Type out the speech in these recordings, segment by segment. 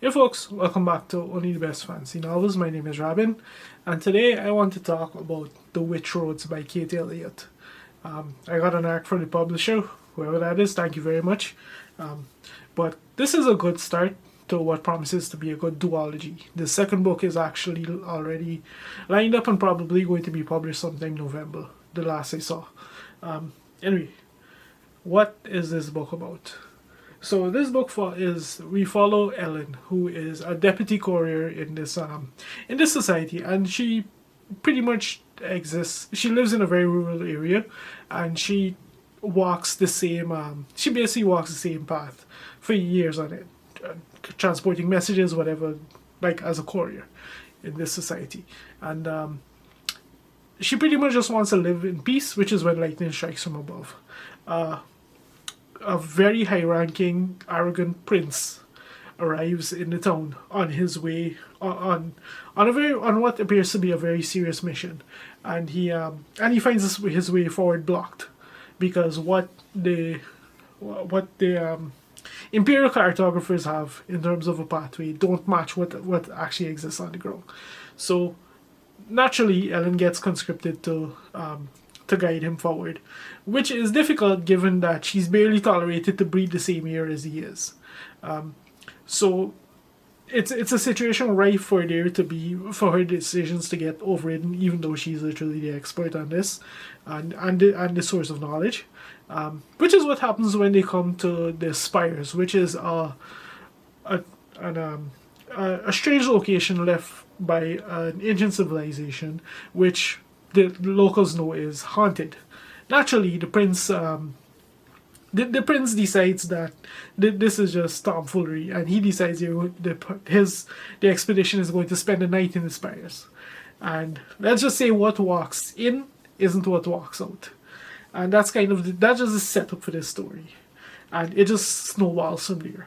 Hey folks, welcome back to Only the Best Fancy Novels. My name is Robin, and today I want to talk about The Witch Roads by Kate Elliott. I got an arc from the publisher, whoever that is, thank you very much. But this is a good start to what promises to be a good duology. The second book is actually already lined up and probably going to be published sometime November, the last I saw. Anyway, what is this book about? So this book we follow Ellen, who is a deputy courier in this society, and she pretty much exists. She lives in a very rural area, and she walks the same. She basically walks the same path for years on it, transporting messages, whatever, like as a courier in this society, and she pretty much just wants to live in peace, which is when lightning strikes from above. A very high-ranking, arrogant prince arrives in the town on his way on what appears to be a very serious mission, and he finds his way forward blocked because what the imperial cartographers have in terms of a pathway don't match what actually exists on the ground. So naturally, Ellen gets conscripted to guide him forward, which is difficult given that she's barely tolerated to breathe the same air as he is. So it's a situation rife for her decisions to get overridden, even though she's literally the expert on this and the source of knowledge. Which is what happens when they come to the Spires, which is a strange location left by an ancient civilization, which the locals know is haunted. Naturally, the prince decides that this is just tomfoolery, and he decides the expedition is going to spend the night in the spires. And let's just say what walks in isn't what walks out, and that's that's just a setup for this story, and it just snowballs from there.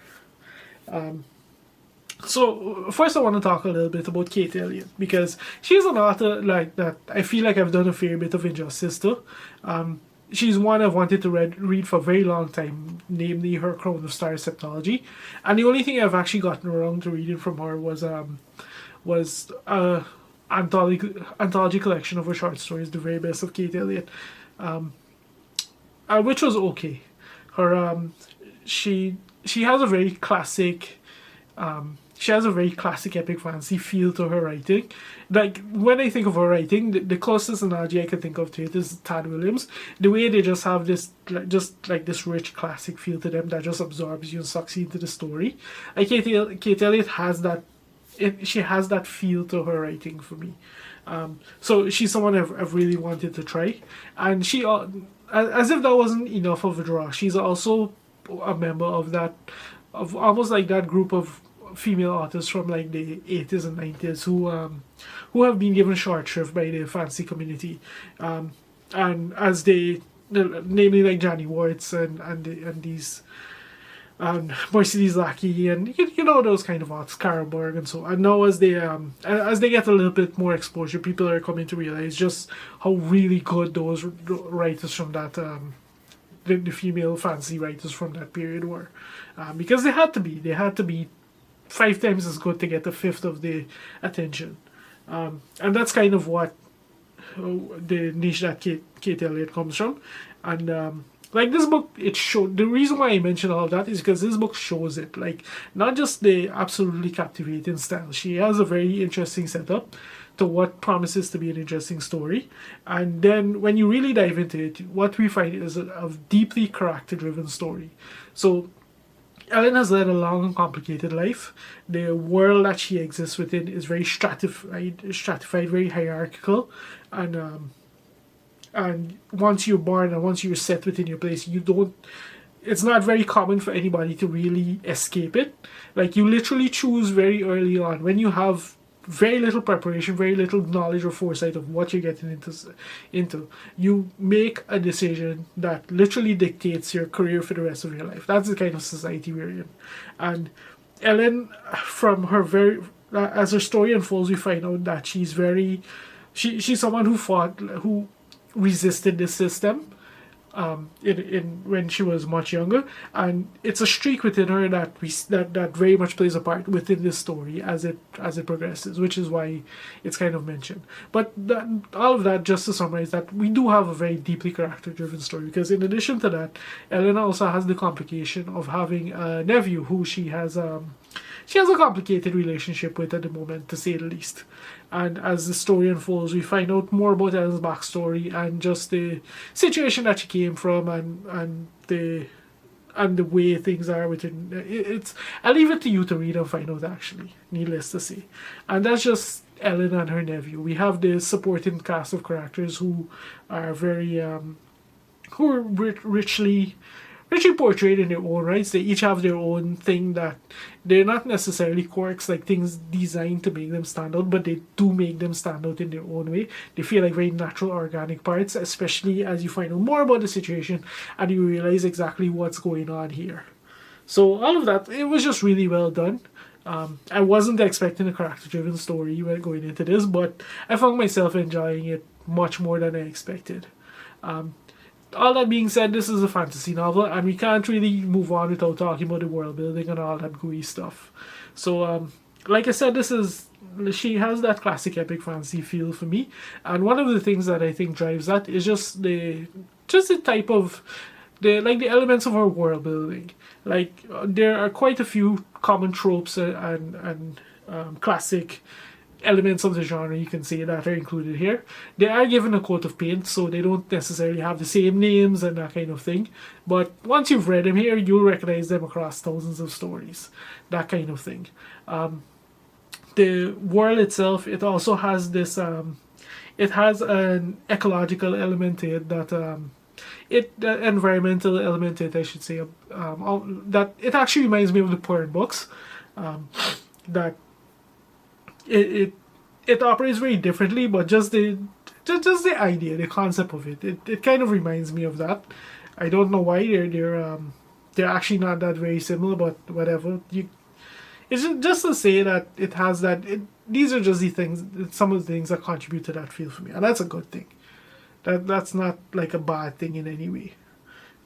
So first I want to talk a little bit about Kate Elliott, because she's an author like that I feel like I've done a fair bit of injustice to. She's one I've wanted to read for a very long time, namely her Crown of Stars septology, and the only thing I've actually gotten around to reading from her was anthology collection of her short stories, The Very Best of Kate Elliott, which was okay. Her she has a very classic epic fantasy feel to her writing. Like, when I think of her writing, the closest analogy I can think of to it is Tad Williams. The way they just have this, this rich classic feel to them that just absorbs you and sucks you into the story. Like, Kate Elliott has that. She has that feel to her writing for me. So she's someone I've really wanted to try, and she, as if that wasn't enough of a draw, she's also a member of almost like that group of female authors from like the 80s and 90s who have been given short shrift by the fantasy community, and as namely like Johnny Warts and these and Mercedes Lackey and you know those kind of authors, Karlberg and so. And now as they get a little bit more exposure, people are coming to realize just how really good those writers from that the female fantasy writers from that period were, because they had to be 5 times as good to get a fifth of the attention, and that's kind of what the niche that Kate Elliott comes from. And like this book, it showed. The reason why I mention all of that is because this book shows it. Like, not just the absolutely captivating style. She has a very interesting setup to what promises to be an interesting story, and then when you really dive into it, what we find is a deeply character-driven story. So Ellen has led a long and complicated life. The world that she exists within is very stratified, very hierarchical, and once you're born and once you're set within your place, it's not very common for anybody to really escape it. Like, you literally choose very early on, when you have very little preparation, very little knowledge or foresight of what you're getting into, you make a decision that literally dictates your career for the rest of your life. That's the kind of society we're in. And Ellen, from her as her story unfolds, we find out that she's someone who resisted the system, in when she was much younger, and it's a streak within her that very much plays a part within this story as it progresses, which is why it's kind of mentioned. But all of that, just to summarize, that we do have a very deeply character driven story, because in addition to that, Elena also has the complication of having a nephew who she has a complicated relationship with at the moment, to say the least. And as the story unfolds, we find out more about Ellen's backstory and just the situation that she came from, and the way things are within. I'll leave it to you to read and find out, actually, needless to say. And that's just Ellen and her nephew. We have this supporting cast of characters who are very who are richly portrayed in their own rights. They each have their own thing, that they're not necessarily quirks, like things designed to make them stand out, but they do make them stand out in their own way. They feel like very natural, organic parts, especially as you find out more about the situation and you realize exactly what's going on here. So all of that, it was just really well done. I wasn't expecting a character-driven story when going into this, but I found myself enjoying it much more than I expected. All that being said, this is a fantasy novel, and we can't really move on without talking about the world building and all that gooey stuff. So, like I said, she has that classic epic fantasy feel for me, and one of the things that I think drives that is just the type of the elements of her world building. Like, there are quite a few common tropes and classic elements of the genre, you can say, that are included here. They are given a coat of paint, so they don't necessarily have the same names and that kind of thing. But once you've read them here, you'll recognize them across thousands of stories. That kind of thing. The world itself, it also has this. It has an ecological element to it the environmental element to it, I should say. That it actually reminds me of the Purin books. That it operates very differently, but just the idea, the concept of it kind of reminds me of that. I don't know why they're actually not that very similar, but whatever. It's just to say that it has that. These are just the things, some of the things that contribute to that feel for me, and that's a good thing. That's not like a bad thing in any way.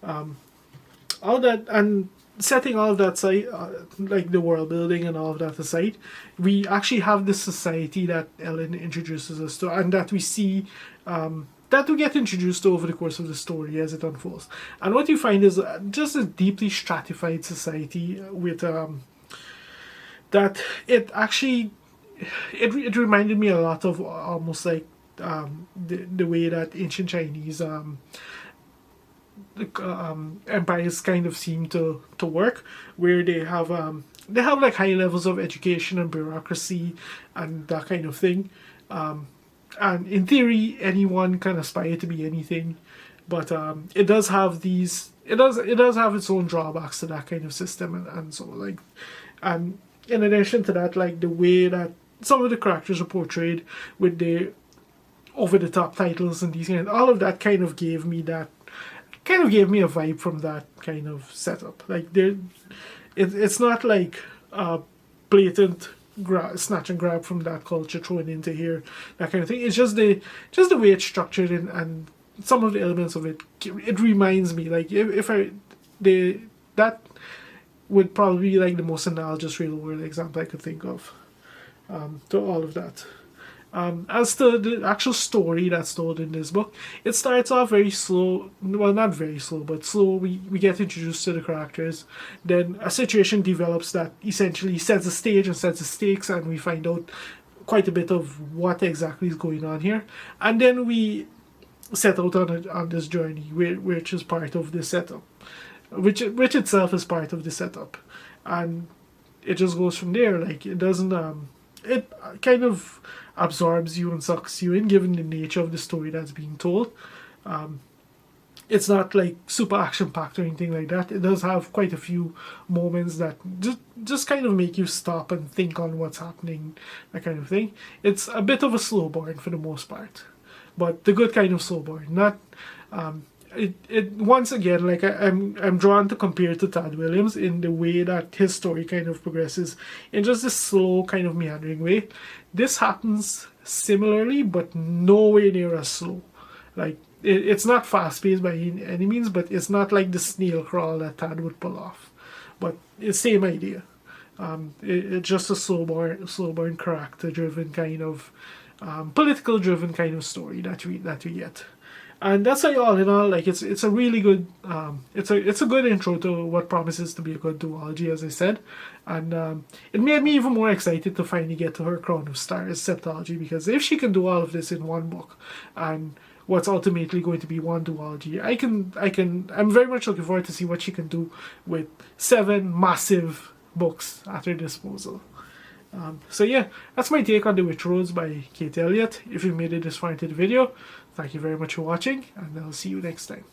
All that, and setting all of that aside, like the world building and all of that aside, we actually have this society that Ellen introduces us to, and that we see, that we get introduced to over the course of the story as it unfolds. And what you find is just a deeply stratified society with that it actually it reminded me a lot of almost like the way that ancient Chinese empires kind of seem to work, where they have like high levels of education and bureaucracy and that kind of thing, and in theory anyone can aspire to be anything, but it does have its own drawbacks to that kind of system, and so like, and in addition to that, like the way that some of the characters are portrayed with the over the top titles and these kind, all of that kind of gave me a vibe from that kind of setup. Like it's not like a blatant snatch and grab from that culture thrown into here, that kind of thing. It's just the way it's structured, and some of the elements of it. It reminds me, like, that would probably be like the most analogous real world example I could think of to all of that. As to the actual story that's told in this book, it starts off very slow. Well, not very slow, but slow. We get introduced to the characters. Then a situation develops that essentially sets the stage and sets the stakes, and we find out quite a bit of what exactly is going on here. And then we set out on this journey, which is part of the setup, which itself is part of the setup, and it just goes from there. Like, it doesn't. It kind of absorbs you and sucks you in, given the nature of the story that's being told. It's not like super action packed or anything like that. It does have quite a few moments that just kind of make you stop and think on what's happening, that kind of thing. It's a bit of a slow burn for the most part, but the good kind of slow burn. Not it once again, like, I'm drawn to compare it to Tad Williams in the way that his story kind of progresses in just this slow kind of meandering way. This happens similarly, but nowhere near as slow. Like, it's not fast paced by any means, but it's not like the snail crawl that Tad would pull off. But it's same idea. It's just a slow burn, character driven kind of, political driven kind of story that we get. And that's why, all in all, like, it's a really good, it's a good intro to what promises to be a good duology, as I said. And it made me even more excited to finally get to her Crown of Stars septology, because if she can do all of this in one book, and what's ultimately going to be one duology, I'm very much looking forward to see what she can do with 7 massive books at her disposal. So yeah, that's my take on The Witch Rose by Kate Elliott. If you made it this far into the video, thank you very much for watching, and I'll see you next time.